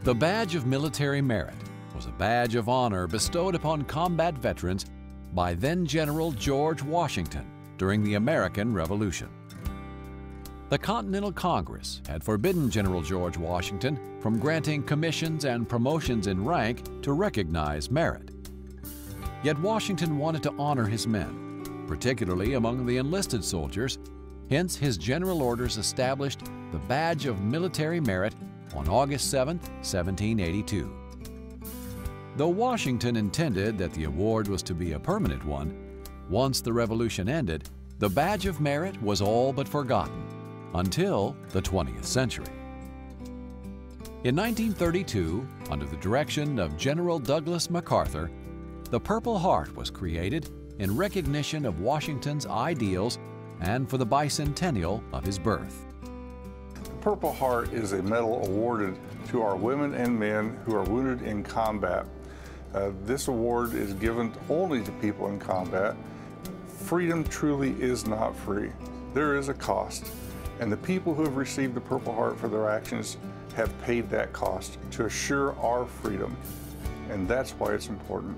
The Badge of Military Merit was a badge of honor bestowed upon combat veterans by then-General George Washington during the American Revolution. The Continental Congress had forbidden General George Washington from granting commissions and promotions in rank to recognize merit. Yet Washington wanted to honor his men, particularly among the enlisted soldiers. Hence, his general orders established the Badge of Military Merit on August 7, 1782. Though Washington intended that the award was to be a permanent one, once the Revolution ended, the Badge of Merit was all but forgotten until the 20th century. In 1932, under the direction of General Douglas MacArthur, the Purple Heart was created in recognition of Washington's ideals and for the bicentennial of his birth. The Purple Heart is a medal awarded to our women and men who are wounded in combat. This award is given only to people in combat. Freedom truly is not free. There is a cost, and the people who have received the Purple Heart for their actions have paid that cost to assure our freedom, and that's why it's important.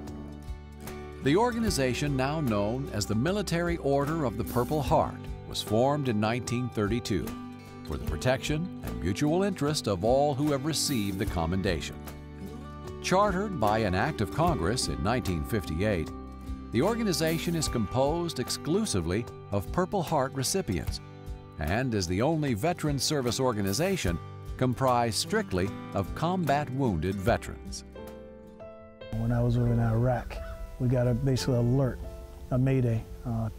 The organization now known as the Military Order of the Purple Heart was formed in 1932 for the protection and mutual interest of all who have received the commendation. Chartered by an act of Congress in 1958, the organization is composed exclusively of Purple Heart recipients and is the only veteran service organization comprised strictly of combat wounded veterans. When I was over in Iraq, we got a basically alert, a mayday.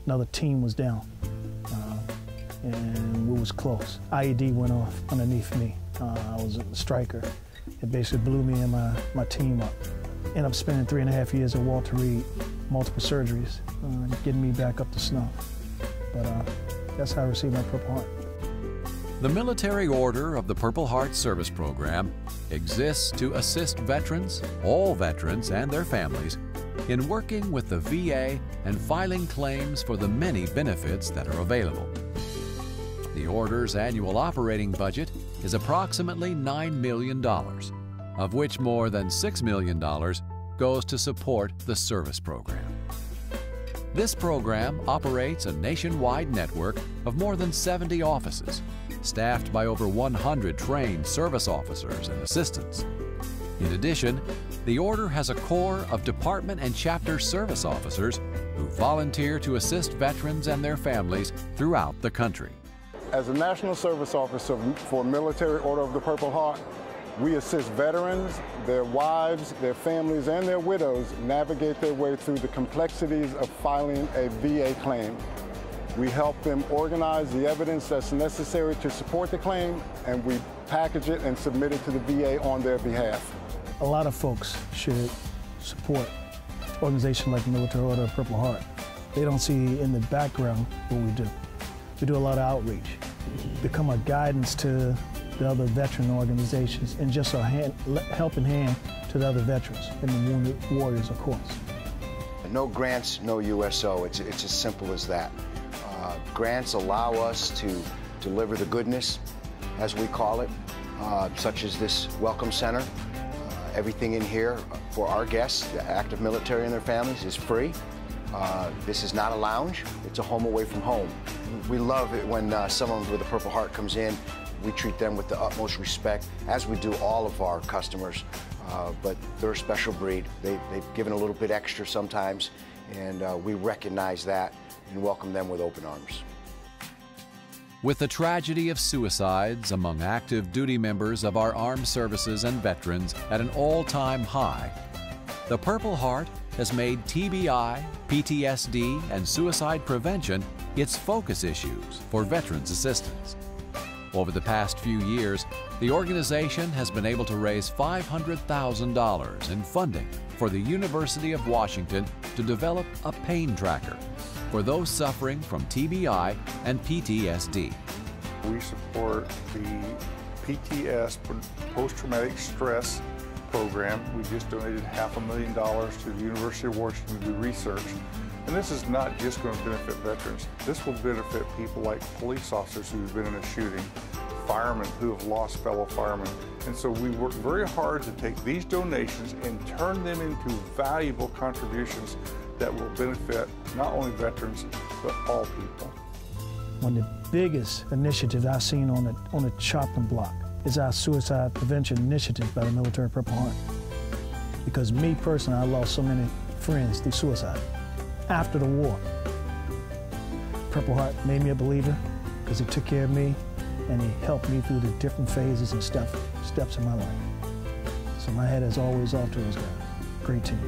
Another team was down, and we was close. IED went off underneath me. I was a striker. It basically blew me and my team up. Ended up spending 3.5 years at Walter Reed, multiple surgeries, getting me back up to snuff. But that's how I received my Purple Heart. The Military Order of the Purple Heart Service Program exists to assist veterans, all veterans and their families, in working with the VA and filing claims for the many benefits that are available. The Order's annual operating budget is approximately $9 million, of which more than $6 million goes to support the service program. This program operates a nationwide network of more than 70 offices, staffed by over 100 trained service officers and assistants. In addition, the Order has a corps of department and chapter service officers who volunteer to assist veterans and their families throughout the country. As a National Service Officer for Military Order of the Purple Heart, we assist veterans, their wives, their families, and their widows navigate their way through the complexities of filing a VA claim. We help them organize the evidence that's necessary to support the claim, and we package it and submit it to the VA on their behalf. A lot of folks should support organizations like the Military Order of Purple Heart. They don't see in the background what we do. We do a lot of outreach, become a guidance to the other veteran organizations, and just a helping hand to the other veterans and the wounded warriors, of course. No grants, no USO. It's as simple as that. Grants allow us to deliver the goodness, as we call it, such as this Welcome Center. Everything in here for our guests, the active military and their families, is free. This is not a lounge, it's a home away from home. We love it when someone with a Purple Heart comes in. We treat them with the utmost respect, as we do all of our customers. But they're a special breed. They've given a little bit extra sometimes, and we recognize that and welcome them with open arms. With the tragedy of suicides among active duty members of our armed services and veterans at an all-time high, the Purple Heart has made TBI, PTSD, and suicide prevention its focus issues for veterans assistance. Over the past few years, the organization has been able to raise $500,000 in funding for the University of Washington to develop a pain tracker for those suffering from TBI and PTSD. We support the PTS, post-traumatic stress program. We just donated $500,000 to the University of Washington to do research. And this is not just going to benefit veterans. This will benefit people like police officers who've been in a shooting, firemen who have lost fellow firemen. And so we work very hard to take these donations and turn them into valuable contributions that will benefit not only veterans, but all people. One of the biggest initiatives I've seen on the chopping block is our suicide prevention initiative by the Military Purple Heart. Because me personally, I lost so many friends through suicide. After the war, Purple Heart made me a believer because he took care of me and he helped me through the different phases and steps in my life. So my head is always off to those guys. Great team.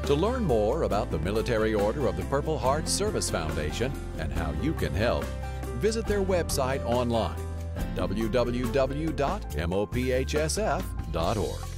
To learn more about the Military Order of the Purple Heart Service Foundation and how you can help, visit their website online at www.mophsf.org.